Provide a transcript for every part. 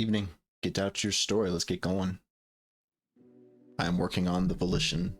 Evening. Get out your story. Let's get going. I'm working on the volition.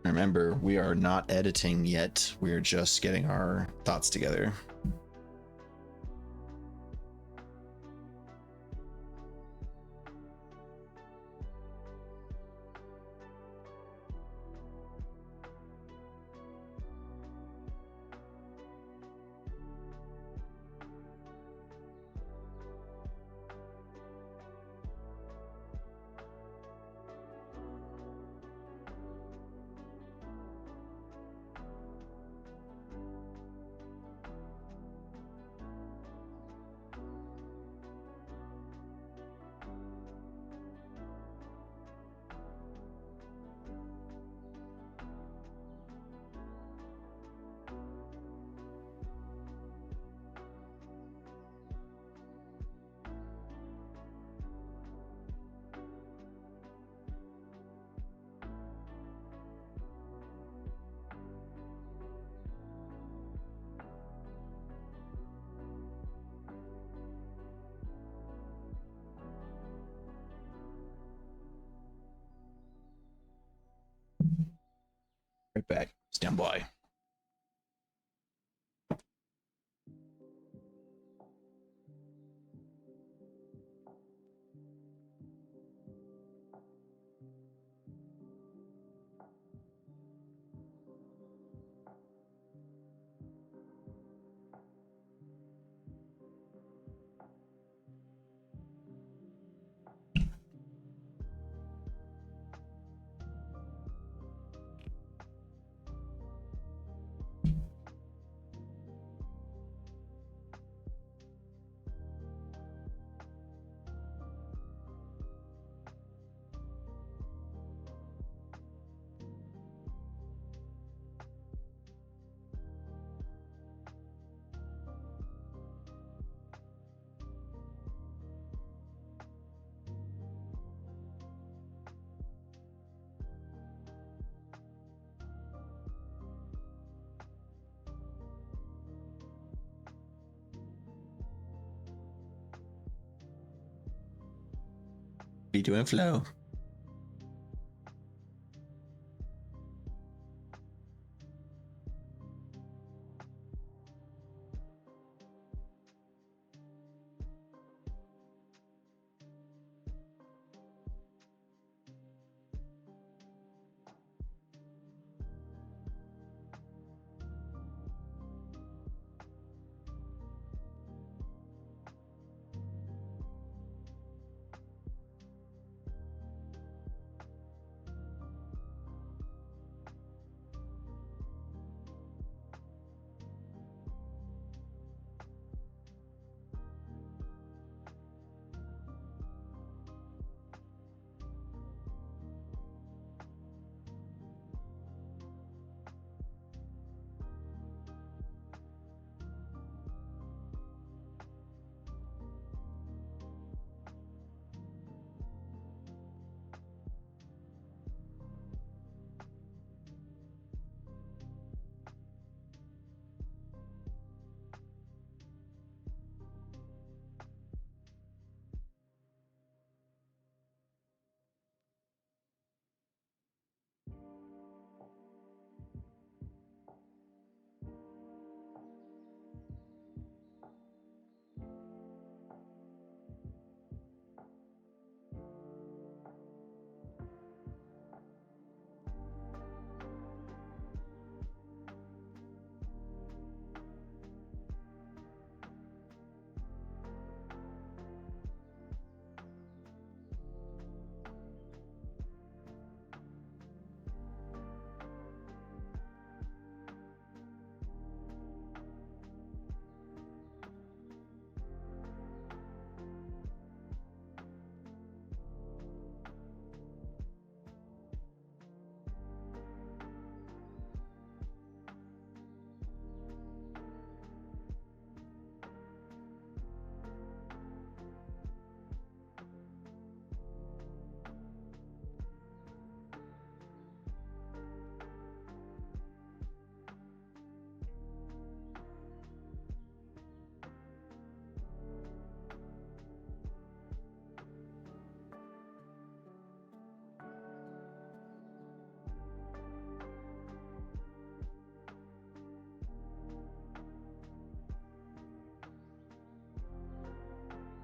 Remember, we are not editing yet. We're just getting our thoughts together. Right back. Stand by. Be doing flow.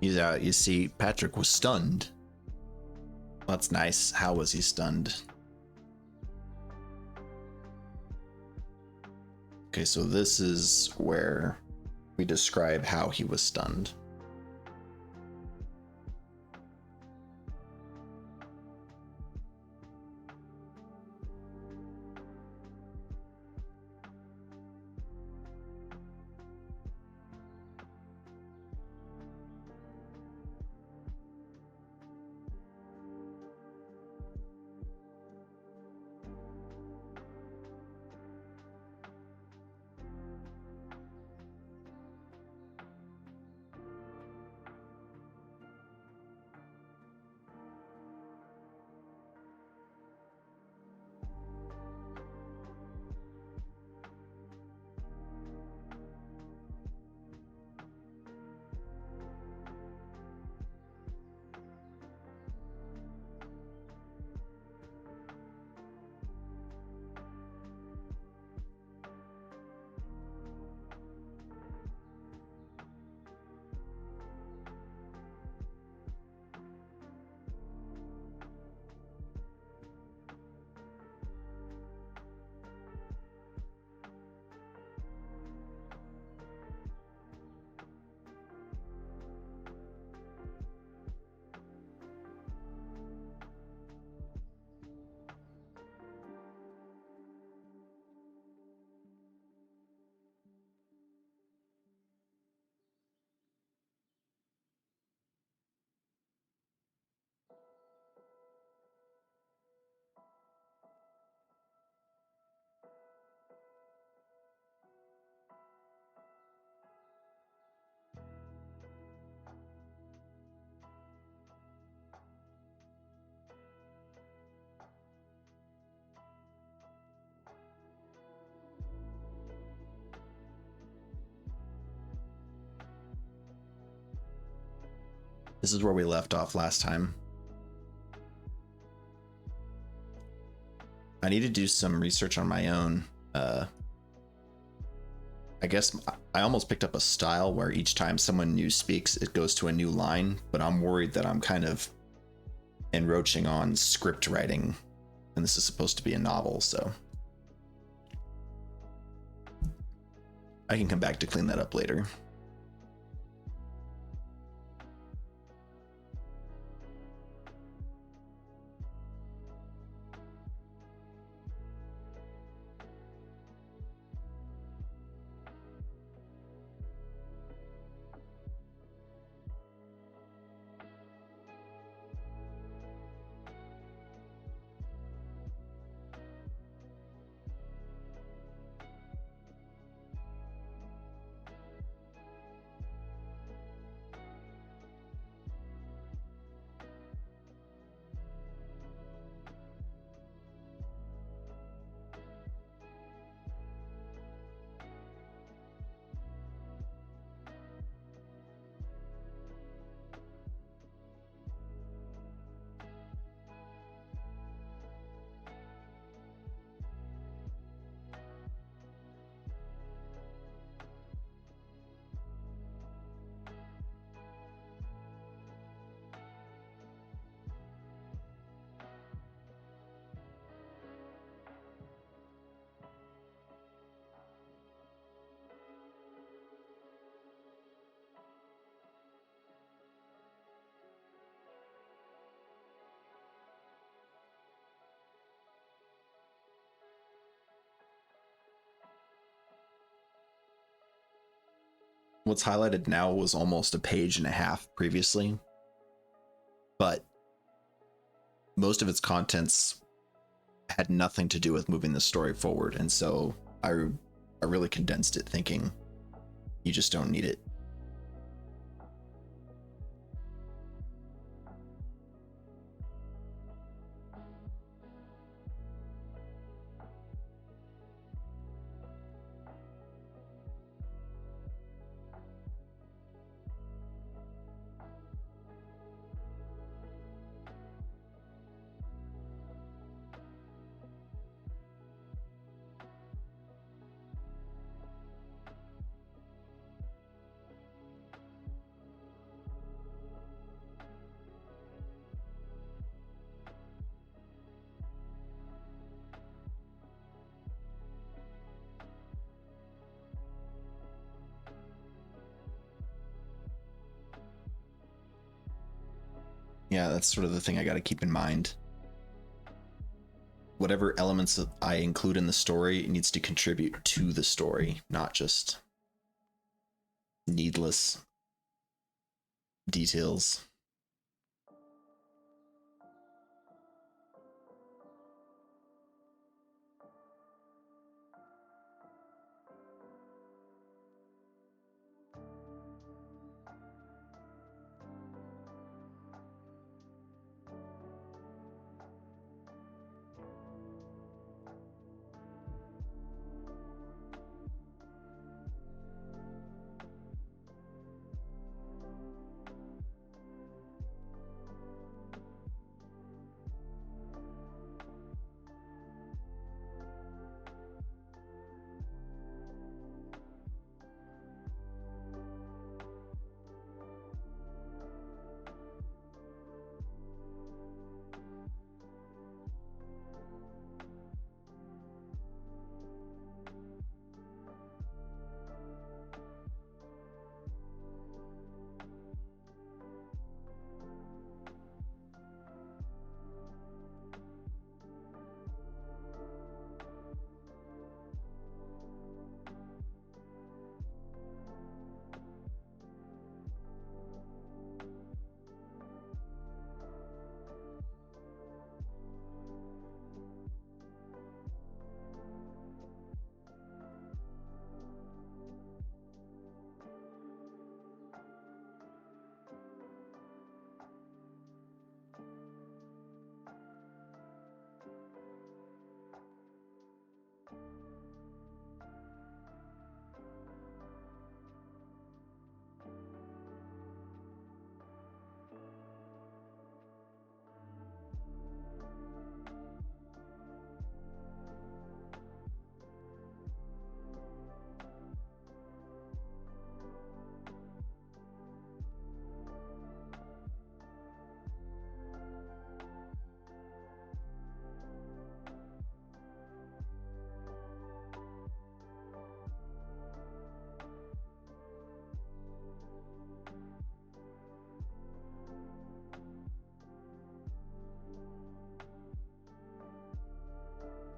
He's out. You see, Patrick was stunned. That's nice. How was he stunned? Okay, so this is where we describe how he was stunned. This is where we left off last time. I need to do some research on my own. I guess I almost picked up a style where each time someone new speaks, it goes to a new line, but I'm worried that I'm kind of encroaching on script writing, and this is supposed to be a novel, so I can come back to clean that up later. What's highlighted now was almost a page and a half previously, but most of its contents had nothing to do with moving the story forward, and so I really condensed it, thinking you just don't need it. Yeah, that's sort of the thing I got to keep in mind. Whatever elements that I include in the story needs to contribute to the story, not just needless details.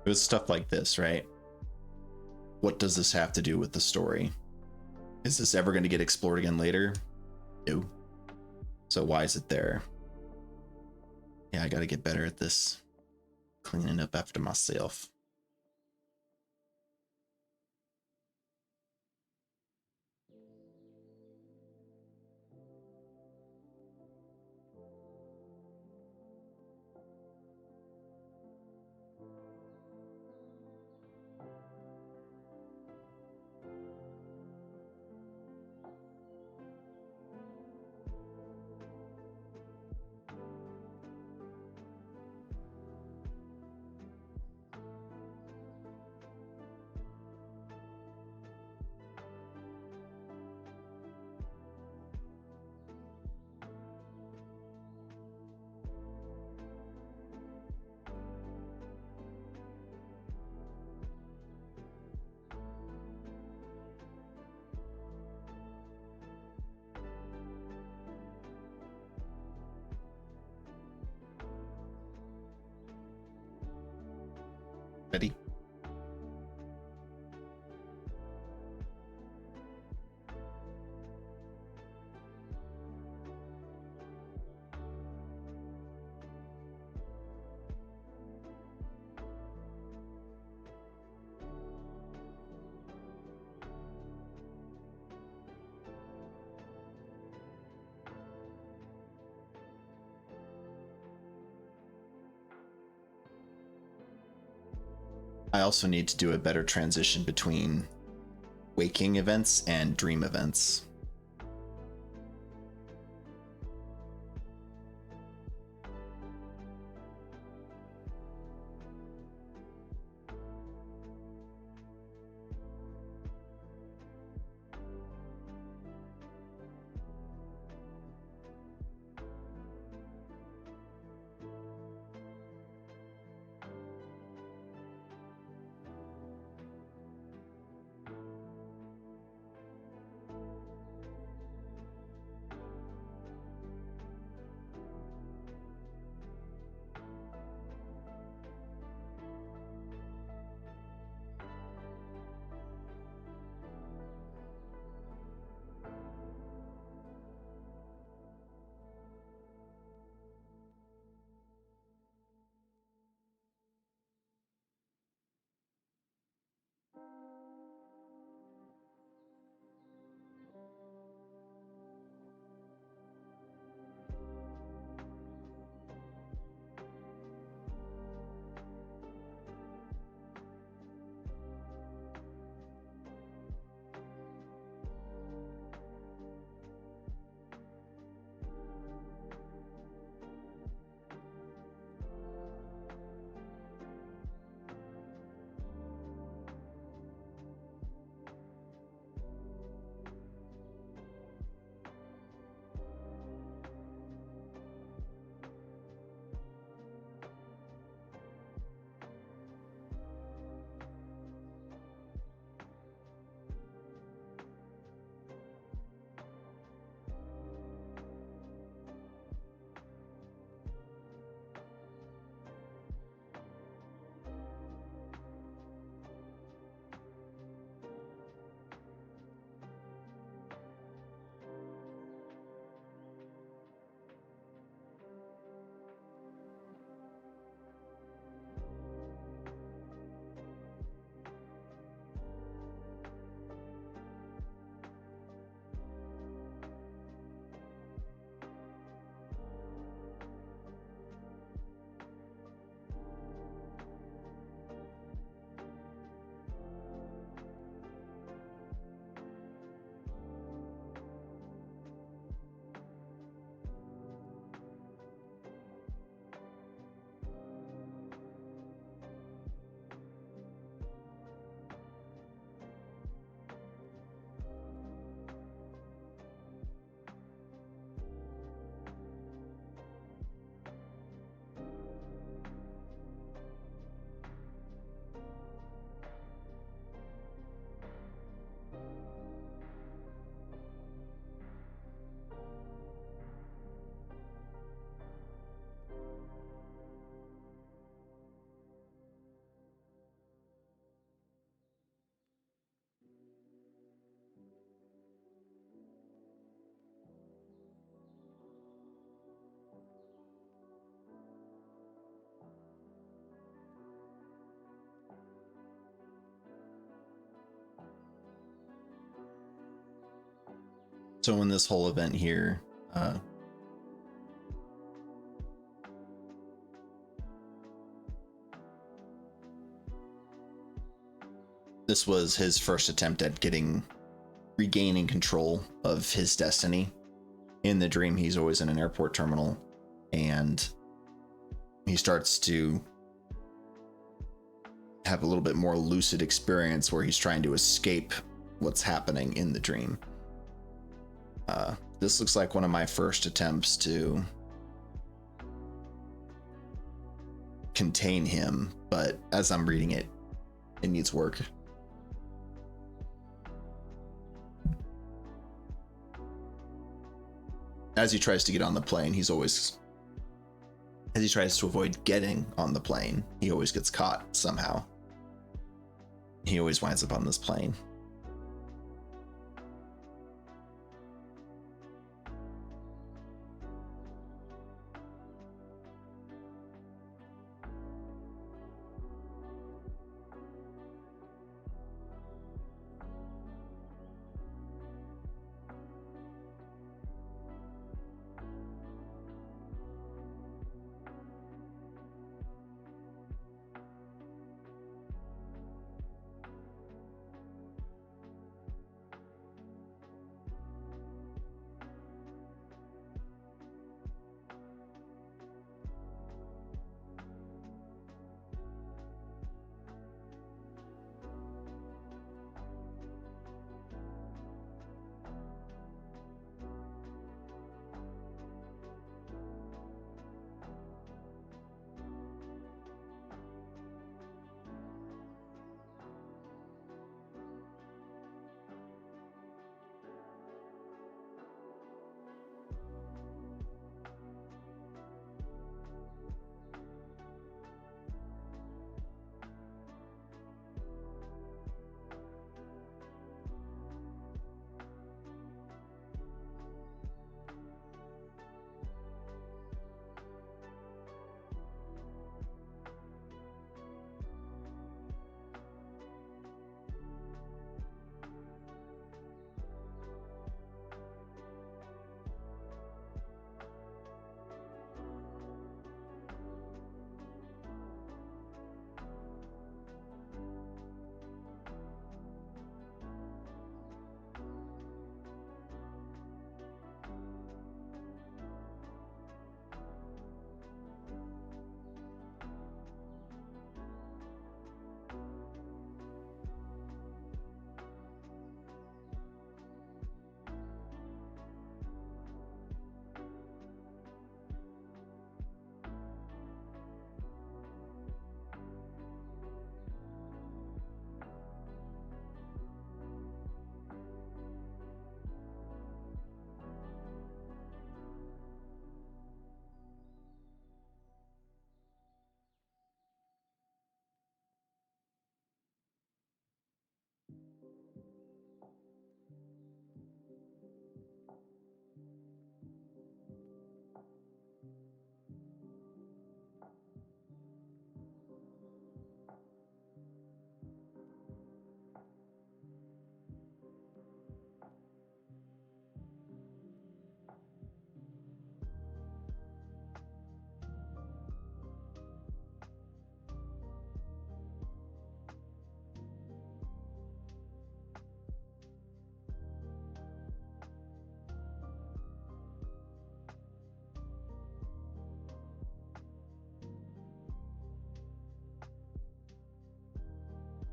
It was stuff like this, right? What does this have to do with the story? Is this ever going to get explored again later? No. So why is it there? Yeah, I got to get better at this. Cleaning up after myself. Ready? I also need to do a better transition between waking events and dream events. So in this whole event here, this was his first attempt at regaining control of his destiny. In the dream, he's always in an airport terminal, and he starts to have a little bit more lucid experience where he's trying to escape what's happening in the dream. This looks like one of my first attempts to contain him, but as I'm reading it, it needs work. As he tries to get on the plane, as he tries to avoid getting on the plane, he always gets caught somehow. He always winds up on this plane.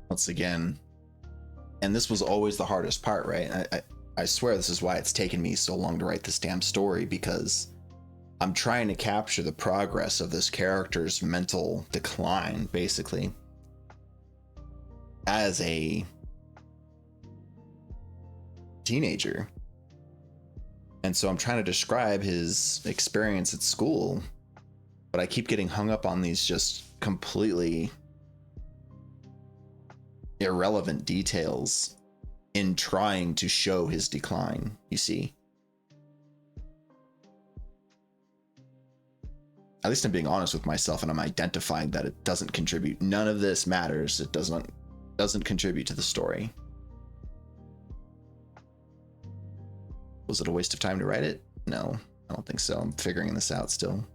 Once again, and this was always the hardest part, right? I swear this is why it's taken me so long to write this damn story, because I'm trying to capture the progress of this character's mental decline, basically, as a teenager. And so I'm trying to describe his experience at school, but I keep getting hung up on these just completely irrelevant details in trying to show his decline, you see. At least I'm being honest with myself, and I'm identifying that it doesn't contribute. None of this matters. It doesn't contribute to the story. Was it a waste of time to write it? No, I don't think so. I'm figuring this out still.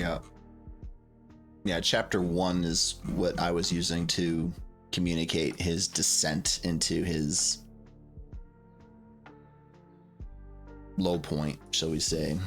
Yeah. Yeah, chapter 1 is what I was using to communicate his descent into his low point, shall we say.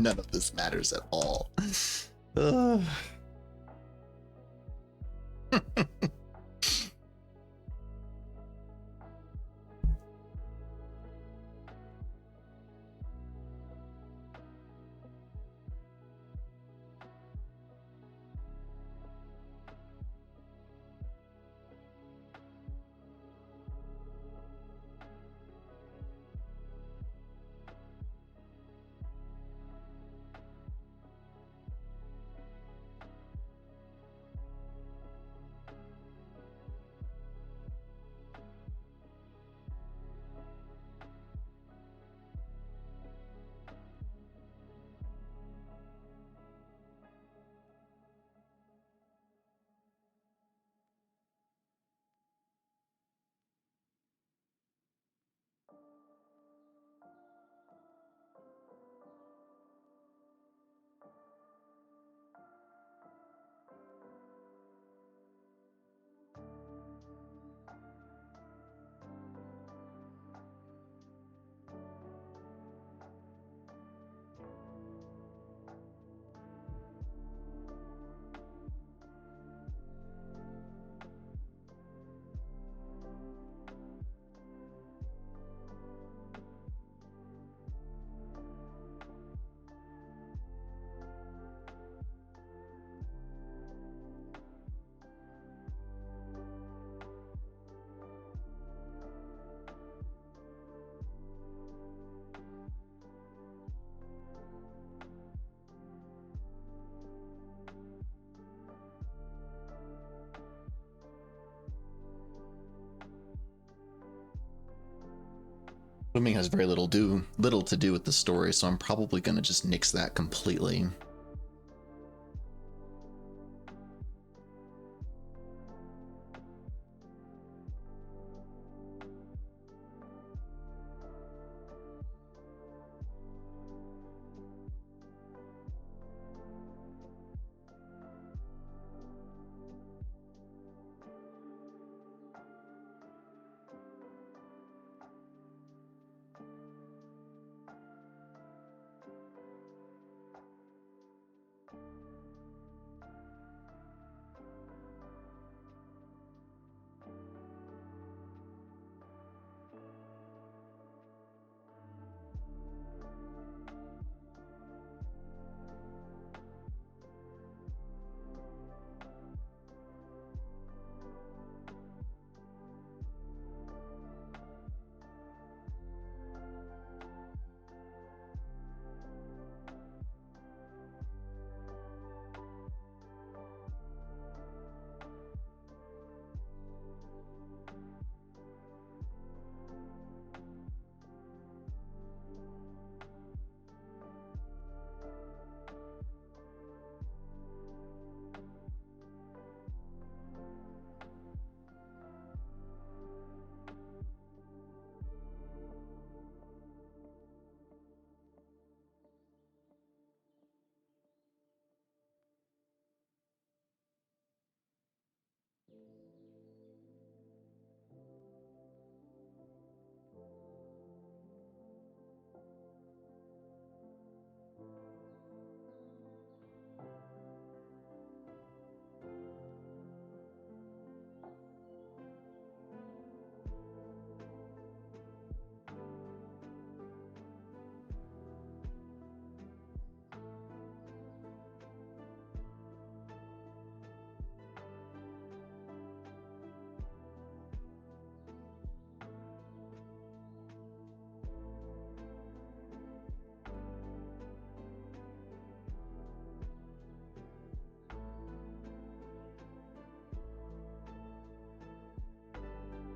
None of this matters at all. Ugh. Swimming has very little to do with the story, so I'm probably gonna just nix that completely.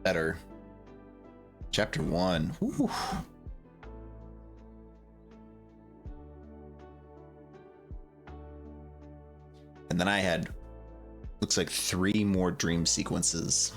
Better. Chapter 1. Whew. And then I had, looks like 3 more dream sequences.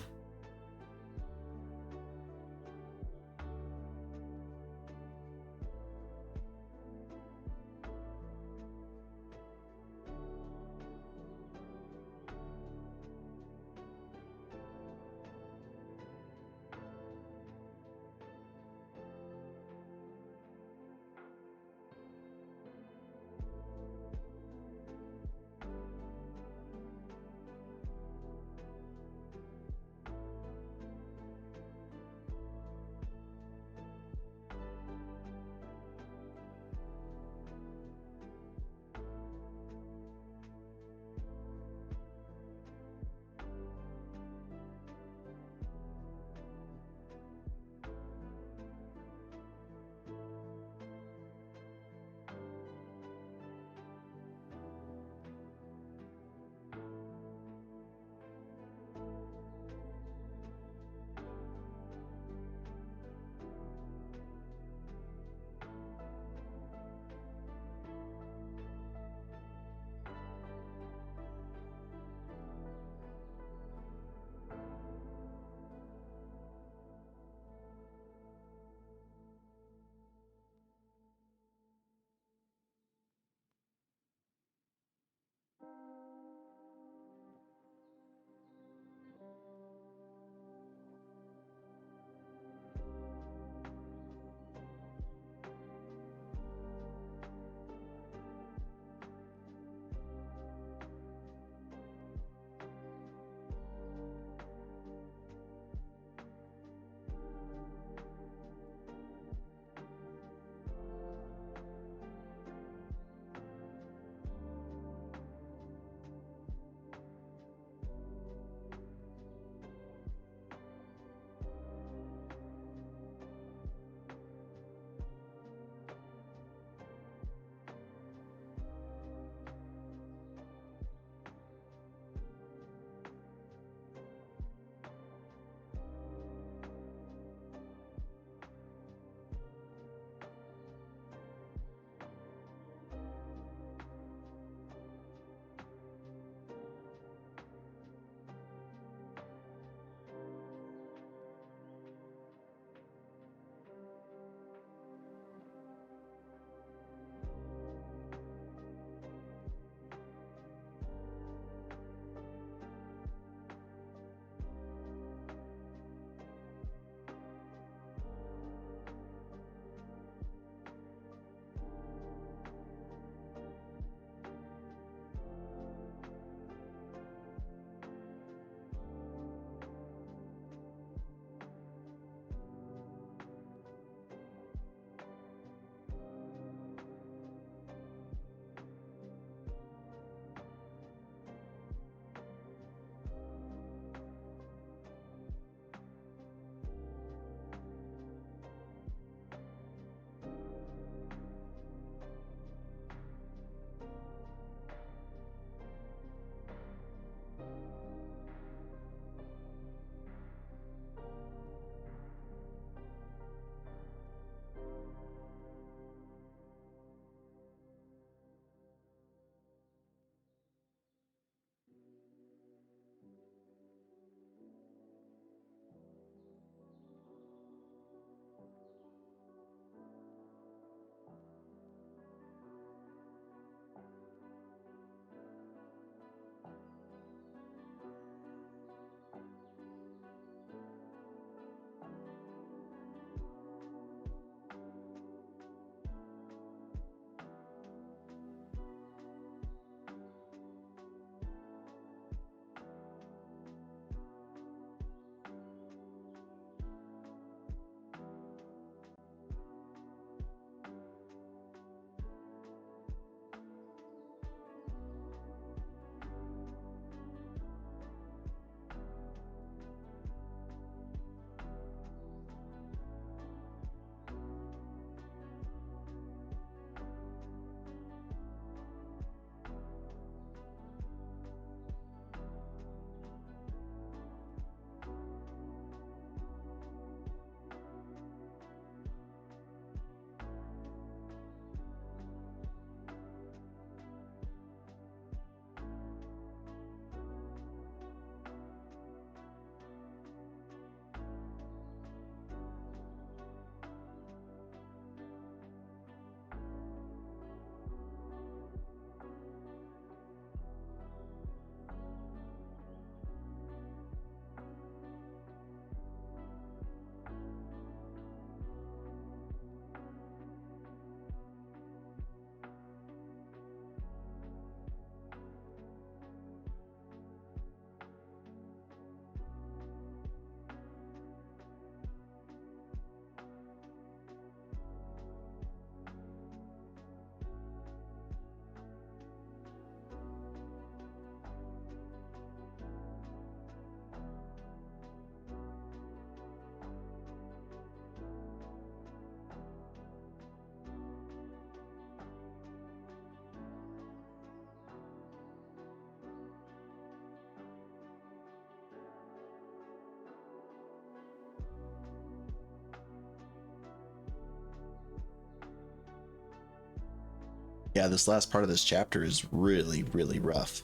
Yeah, this last part of this chapter is really, really rough.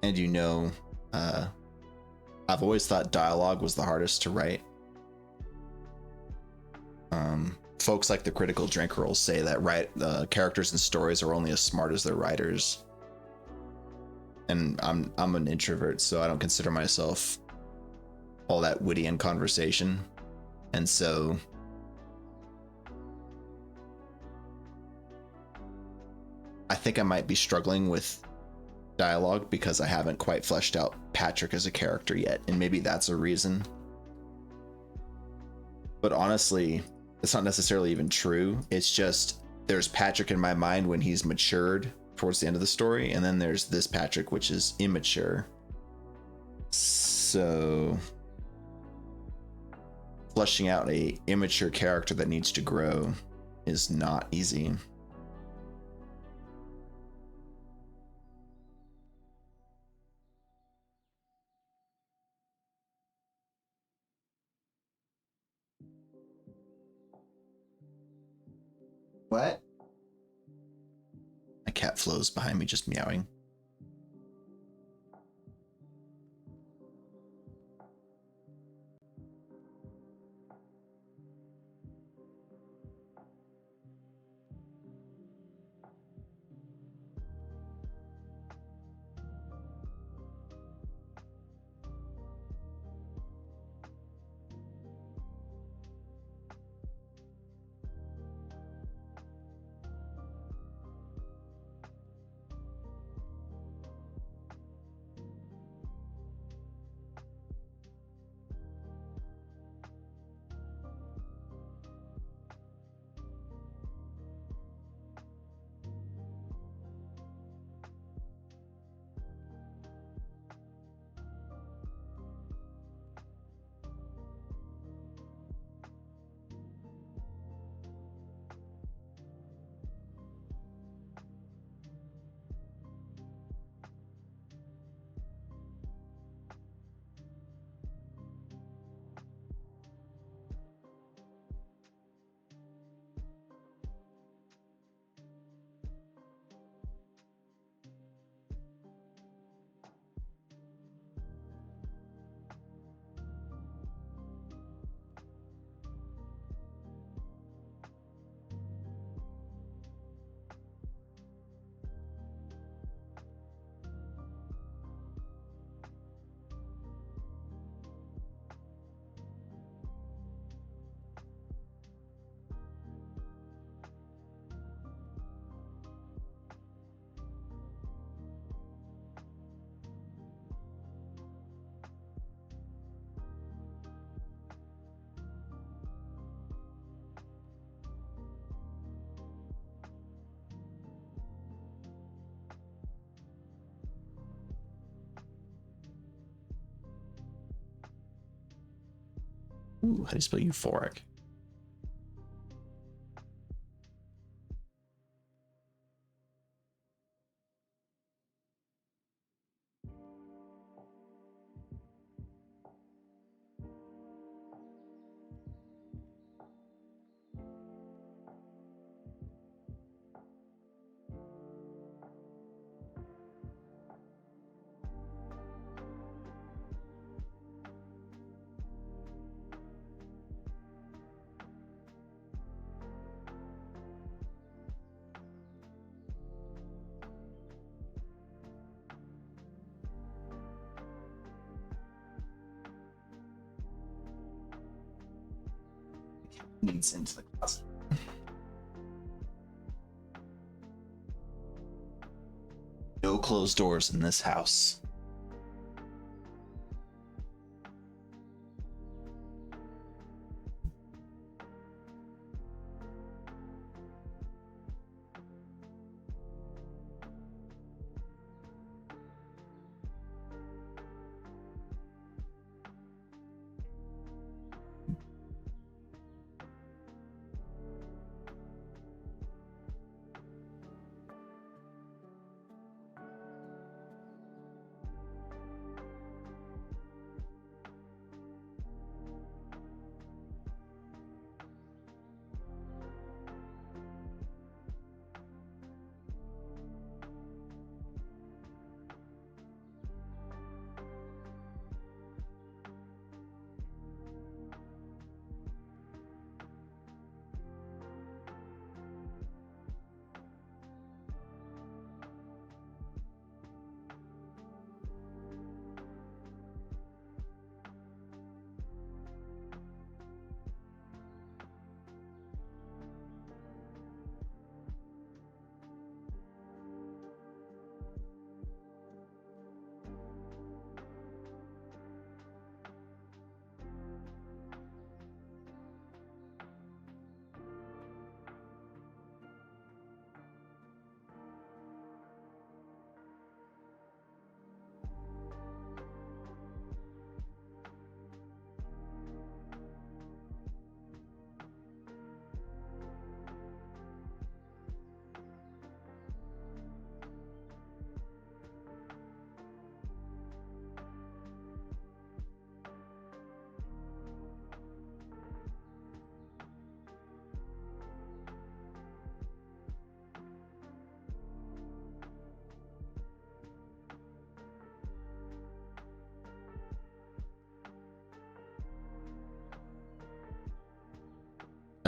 And I've always thought dialogue was the hardest to write. Folks like the Critical Drinker will say that characters and stories are only as smart as their writers. And I'm an introvert, so I don't consider myself all that witty in conversation. And so I think I might be struggling with dialogue because I haven't quite fleshed out Patrick as a character yet, and maybe that's a reason. But honestly, it's not necessarily even true. It's just there's Patrick in my mind when he's matured towards the end of the story, and then there's this Patrick which is immature. So fleshing out a immature character that needs to grow is not easy. What? My cat Flo's behind me just meowing. Ooh, how do you spell euphoric? Needs into the closet. No closed doors in this house.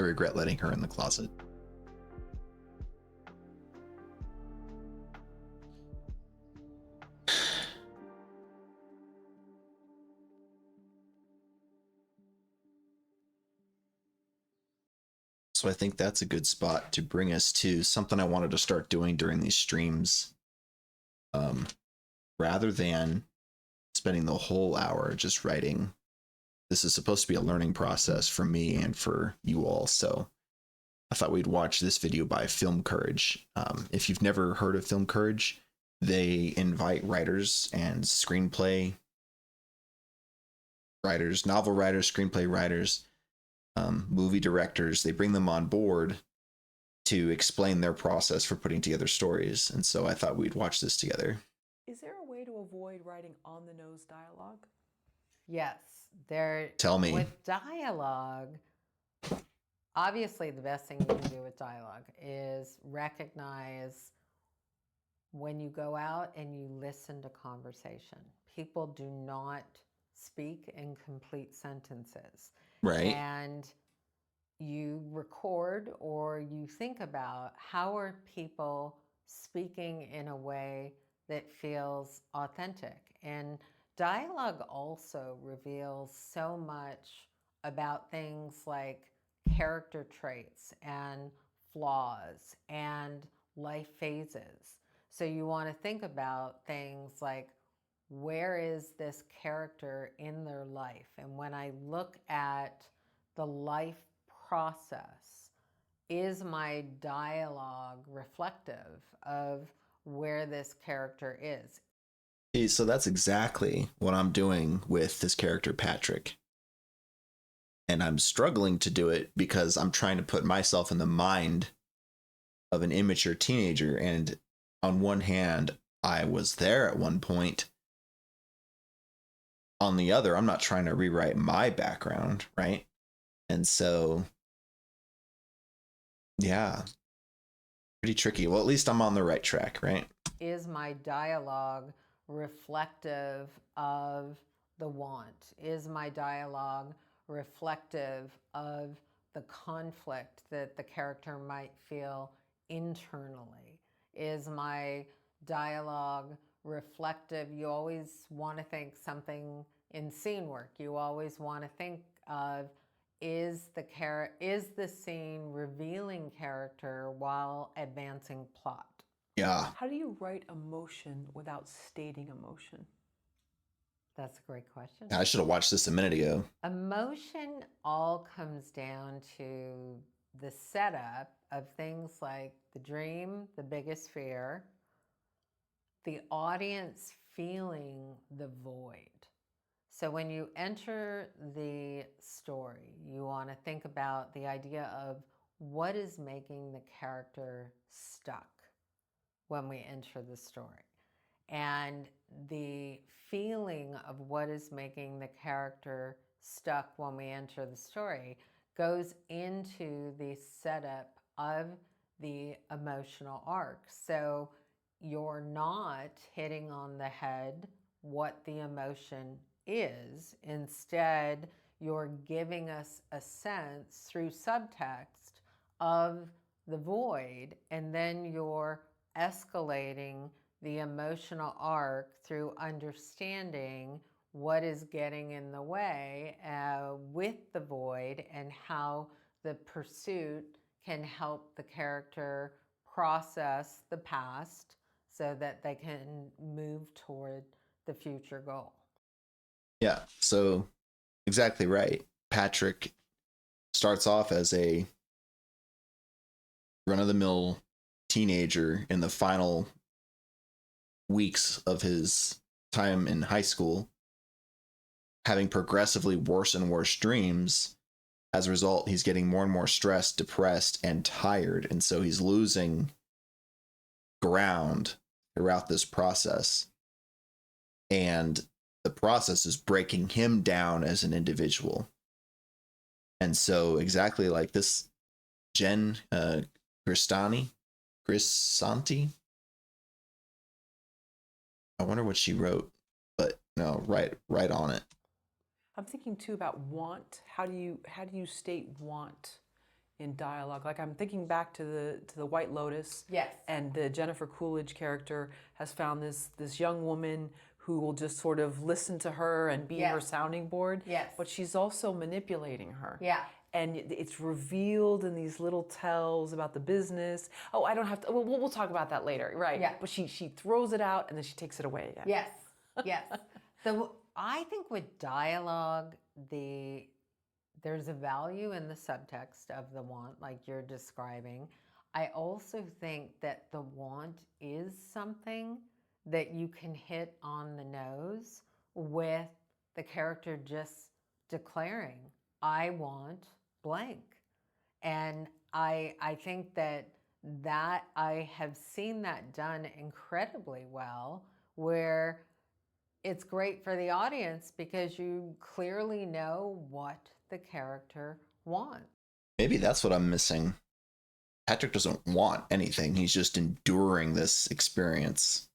regret letting her in the closet. So I think that's a good spot to bring us to something I wanted to start doing during these streams. Rather than spending the whole hour just writing, this is supposed to be a learning process for me and for you all. So I thought we'd watch this video by Film Courage. If you've never heard of Film Courage, they invite writers and screenplay writers, novel writers, screenplay writers, movie directors. They bring them on board to explain their process for putting together stories. And so I thought we'd watch this together. Is there a way to avoid writing on-the-nose dialogue? Yes, Tell me. With dialogue, obviously the best thing you can do with dialogue is recognize when you go out and you listen to conversation. People do not speak in complete sentences. Right. And you record or you think about how are people speaking in a way that feels authentic. And dialogue also reveals so much about things like character traits and flaws and life phases. So you want to think about things like, where is this character in their life? And when I look at the life process, is my dialogue reflective of where this character is? So that's exactly what I'm doing with this character, Patrick. And I'm struggling to do it because I'm trying to put myself in the mind of an immature teenager. And on one hand, I was there at one point. On the other, I'm not trying to rewrite my background, right? And so, yeah, pretty tricky. Well, at least I'm on the right track, right? Is my dialogue reflective of the want? Is my dialogue reflective of the conflict that the character might feel internally? Is my dialogue reflective? You always want to think something in scene work. You always want to think of, is the scene revealing character while advancing plot? Yeah. How do you write emotion without stating emotion? That's a great question. I should have watched this a minute ago. Emotion all comes down to the setup of things like the dream, the biggest fear, the audience feeling the void. So when you enter the story, you want to think about the idea of what is making the character stuck when we enter the story. And the feeling of what is making the character stuck when we enter the story goes into the setup of the emotional arc. So you're not hitting on the head what the emotion is. Instead, you're giving us a sense through subtext of the void, and then you're escalating the emotional arc through understanding what is getting in the way with the void and how the pursuit can help the character process the past so that they can move toward the future goal. Yeah, so exactly right. Patrick starts off as a run-of-the-mill teenager in the final weeks of his time in high school, having progressively worse and worse dreams. As a result, he's getting more and more stressed, depressed, and tired. And so he's losing ground throughout this process. And the process is breaking him down as an individual. And so exactly like this, Jen Grisanti, I wonder what she wrote, but no, right on it. I'm thinking too about want. How do you state want in dialogue. Like I'm thinking back to the White Lotus. Yes. And the Jennifer Coolidge character has found this young woman who will just sort of listen to her and be her Yes. sounding board. Yes. But she's also manipulating her. Yeah. And it's revealed in these little tells about the business. Oh, I don't have to. We'll talk about that later, right? Yeah. But she throws it out and then she takes it away again. Yes. Yes. I think with dialogue, there's a value in the subtext of the want, like you're describing. I also think that the want is something that you can hit on the nose with the character just declaring, I want blank. And I think that I have seen that done incredibly well, where it's great for the audience because you clearly know what the character wants. Maybe that's what I'm missing. Patrick doesn't want anything. He's just enduring this experience.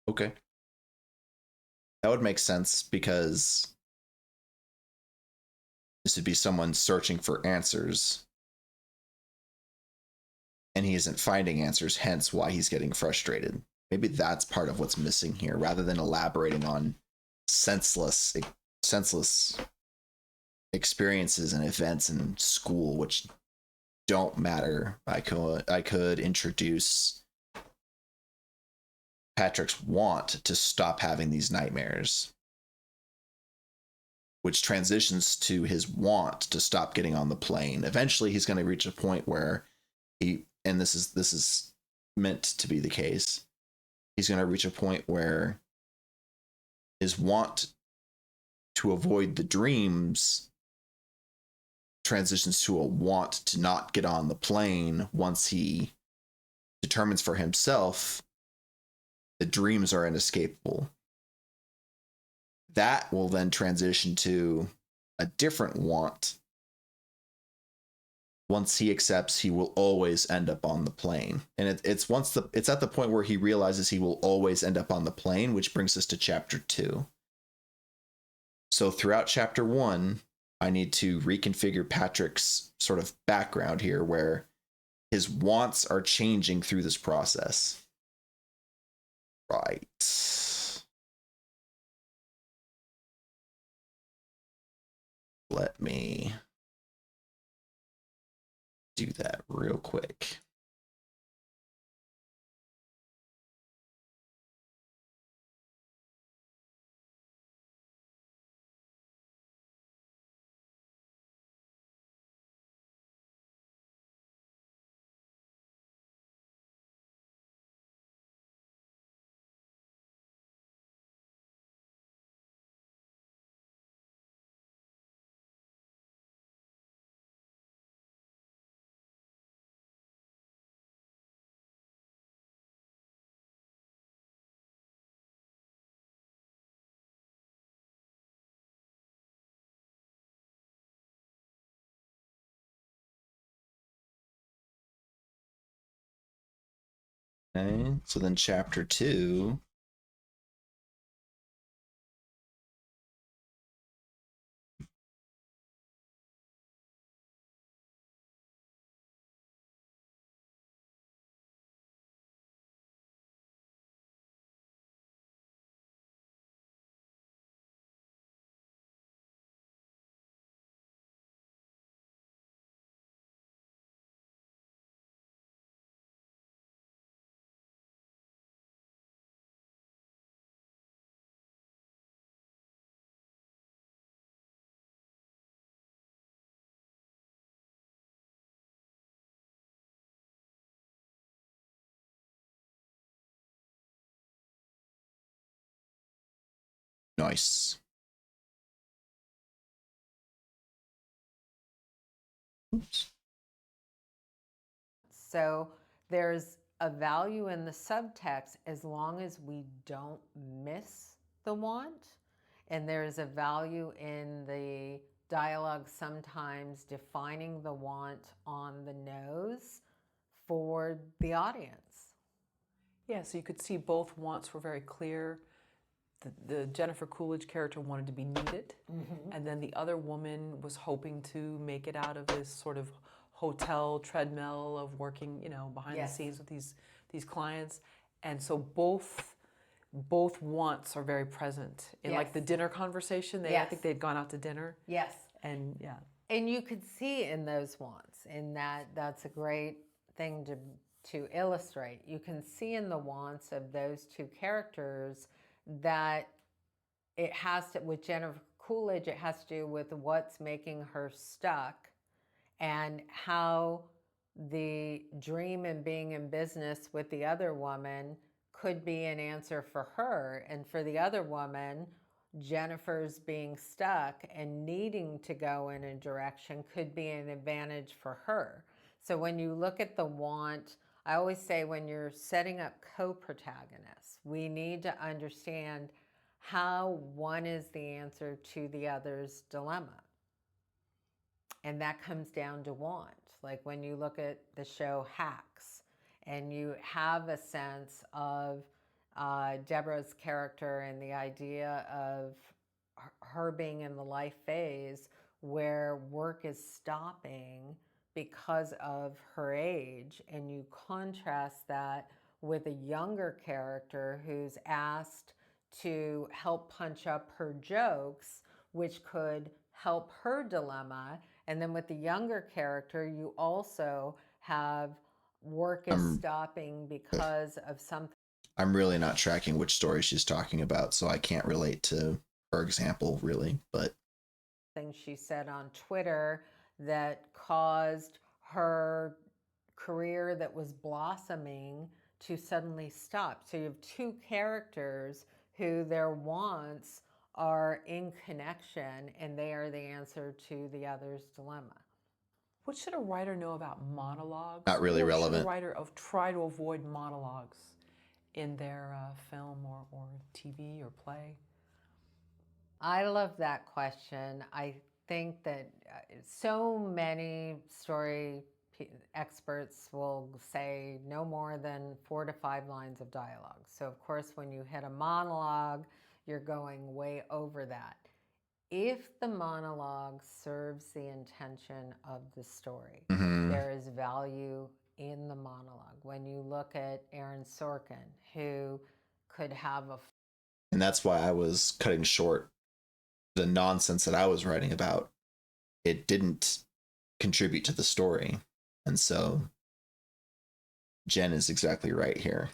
Okay. That would make sense because this would be someone searching for answers. And he isn't finding answers, hence why he's getting frustrated. Maybe that's part of what's missing here, rather than elaborating on senseless experiences and events in school, which don't matter. I could introduce Patrick's want to stop having these nightmares, which transitions to his want to stop getting on the plane. Eventually, he's going to reach a point where and this is meant to be the case, he's going to reach a point where his want to avoid the dreams transitions to a want to not get on the plane once he determines for himself the dreams are inescapable. That will then transition to a different want once he accepts he will always end up on the plane. And it's at the point where he realizes he will always end up on the plane, which brings us to chapter 2. So throughout chapter 1, I need to reconfigure Patrick's sort of background here, where his wants are changing through this process. Right. Let me do that real quick. Okay, so then chapter 2. Nice. Oops. So there's a value in the subtext as long as we don't miss the want. And there's a value in the dialogue sometimes defining the want on the nose for the audience. Yeah, so you could see both wants were very clear. the Jennifer Coolidge character wanted to be needed, and then the other woman was hoping to make it out of this sort of hotel treadmill of working, behind the Yes. scenes with these clients, and so both wants are very present in like the Yes. dinner conversation. I Yes. think they'd gone out to dinner, Yes. and yeah. And you could see in those wants, and that's a great thing to illustrate. You can see in the wants of those two characters that it has to, with Jennifer Coolidge, it has to do with what's making her stuck and how the dream and being in business with the other woman could be an answer for her. And for the other woman, Jennifer's being stuck and needing to go in a direction could be an advantage for her. So when you look at the want, I always say when you're setting up co-protagonists, we need to understand how one is the answer to the other's dilemma. And that comes down to want. Like when you look at the show Hacks, and you have a sense of Deborah's character and the idea of her being in the life phase where work is stopping because of her age, and you contrast that with a younger character who's asked to help punch up her jokes, which could help her dilemma. And then with the younger character, you also have work is stopping because of something. I'm really not tracking which story she's talking about, so I can't relate to her example really, but Things she said on Twitter that caused her career that was blossoming to suddenly stop. So you have two characters who their wants are in connection, and they are the answer to the other's dilemma. What should a writer know about monologues? Not really or relevant. Should a writer try to avoid monologues in their film or TV or play? I love that question. I think that so many story experts will say no more than 4 to 5 lines of dialogue. So of course, when you hit a monologue, you're going way over that. If the monologue serves the intention of the story, there is value in the monologue. When you look at Aaron Sorkin, who could have and that's why I was cutting short the nonsense that I was writing about. It didn't contribute to the story. And so Jen is exactly right here.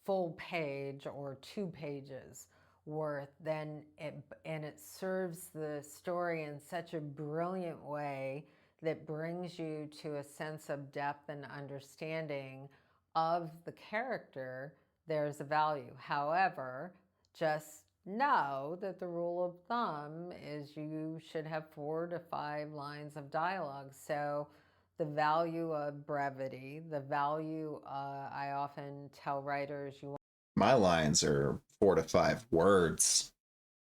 full page or 2 pages worth, then it serves the story in such a brilliant way that brings you to a sense of depth and understanding of the character, there's a value. However, just know that the rule of thumb is you should have 4 to 5 lines of dialogue. So the value of brevity, the value, I often tell writers, My lines are 4 to 5 words.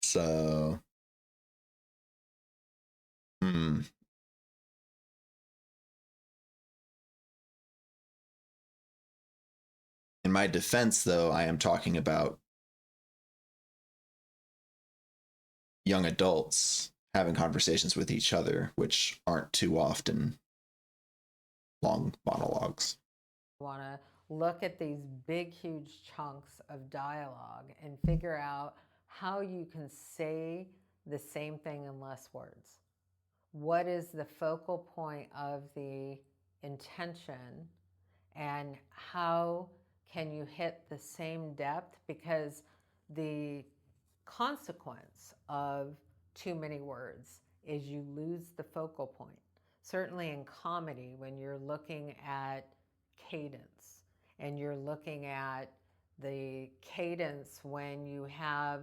So, in my defense, though, I am talking about young adults having conversations with each other, which aren't too often long monologues. want to look at these big, huge chunks of dialogue and figure out how you can say the same thing in less words. What is the focal point of the intention, and how can you hit the same depth? Because the consequence of too many words is you lose the focal point. Certainly in comedy, when you're looking at cadence and you're looking at the cadence when you have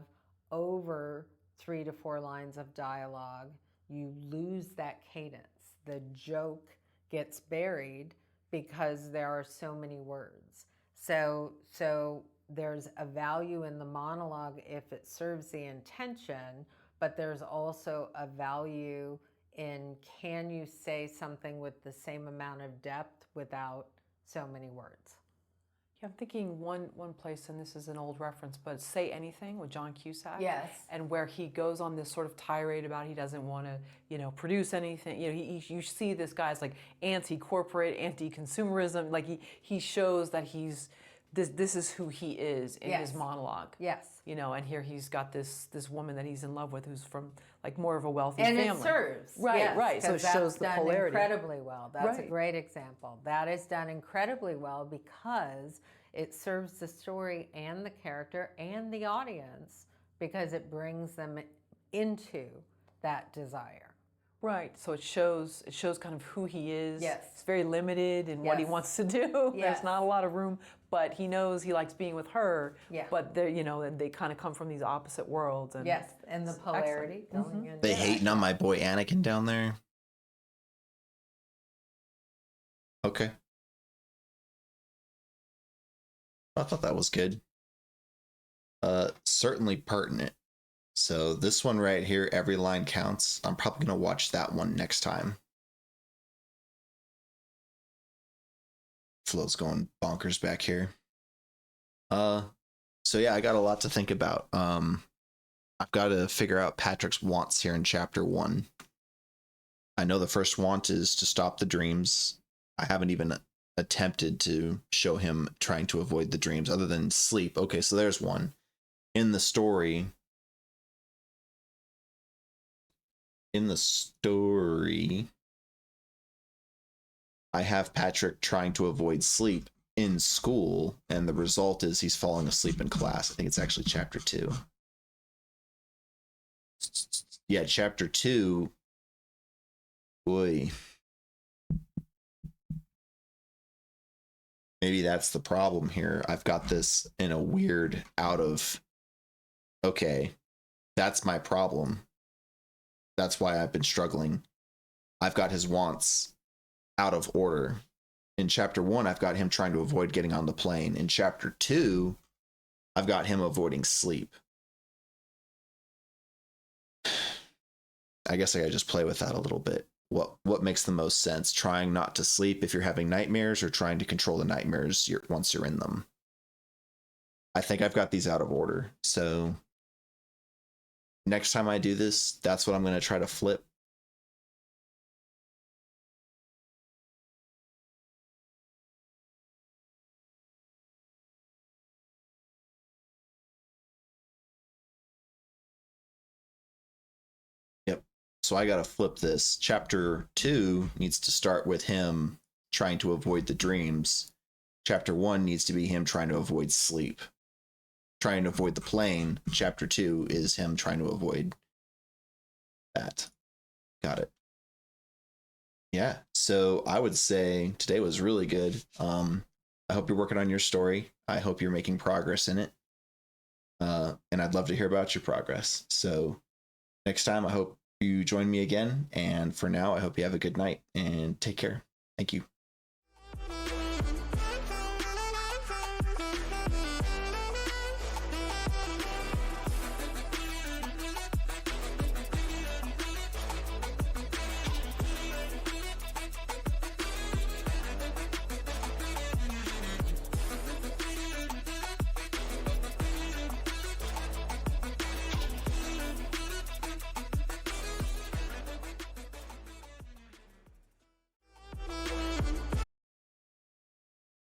over 3 to 4 lines of dialogue, you lose that cadence. The joke gets buried because there are so many words. So there's a value in the monologue if it serves the intention, but there's also a value in, can you say something with the same amount of depth without so many words? Yeah, I'm thinking one place, and this is an old reference, but Say Anything with John Cusack. Yes. And where he goes on this sort of tirade about he doesn't want to, produce anything. You see this guy's like anti-corporate, anti-consumerism. Like he shows that he's this is who he is in his monologue. Yes. And here he's got this woman that he's in love with who's from like more of a wealthy and family. it serves. Right, yes, right. So it shows the done polarity. Incredibly well. That's a Right. great example. That is done incredibly well because it serves the story and the character and the audience because it brings them into that desire. Right. So it shows kind of who he is. Yes. It's very limited in what he Yes. wants to do. Yes. There's not a lot of room, but he knows he likes being with her. Yeah. But they kind of come from these opposite worlds. And Yes, and the polarity going into They that. hating on my boy Anakin down there. Okay. I thought that was good. Certainly pertinent. So this one right here, every line counts. I'm probably gonna watch that one next time. Flo's going bonkers back here. So yeah, I got a lot to think about. I've got to figure out Patrick's wants here in chapter 1. I know the first want is to stop the dreams. I haven't even attempted to show him trying to avoid the dreams other than sleep. Okay, so there's one. In the story, I have Patrick trying to avoid sleep in school, and the result is he's falling asleep in class. I think it's actually chapter 2. Yeah, chapter 2. Boy. Maybe that's the problem here. I've got this in a weird okay, that's my problem. That's why I've been struggling. I've got his wants out of order. In chapter 1, I've got him trying to avoid getting on the plane. In chapter 2, I've got him avoiding sleep. I guess I gotta just play with that a little bit. What makes the most sense? Trying not to sleep if you're having nightmares, or trying to control the nightmares once you're in them? I think I've got these out of order. So next time I do this, that's what I'm going to try to flip. Yep. So I got to flip this. Chapter 2 needs to start with him trying to avoid the dreams. Chapter 1 needs to be him trying to avoid sleep. Trying to avoid the plane. Chapter 2 is him trying to avoid that. Got it. Yeah, so I would say today was really good. I hope you're working on your story. I hope you're making progress in it. And I'd love to hear about your progress. So next time, I hope you join me again. And for now, I hope you have a good night and take care. Thank you.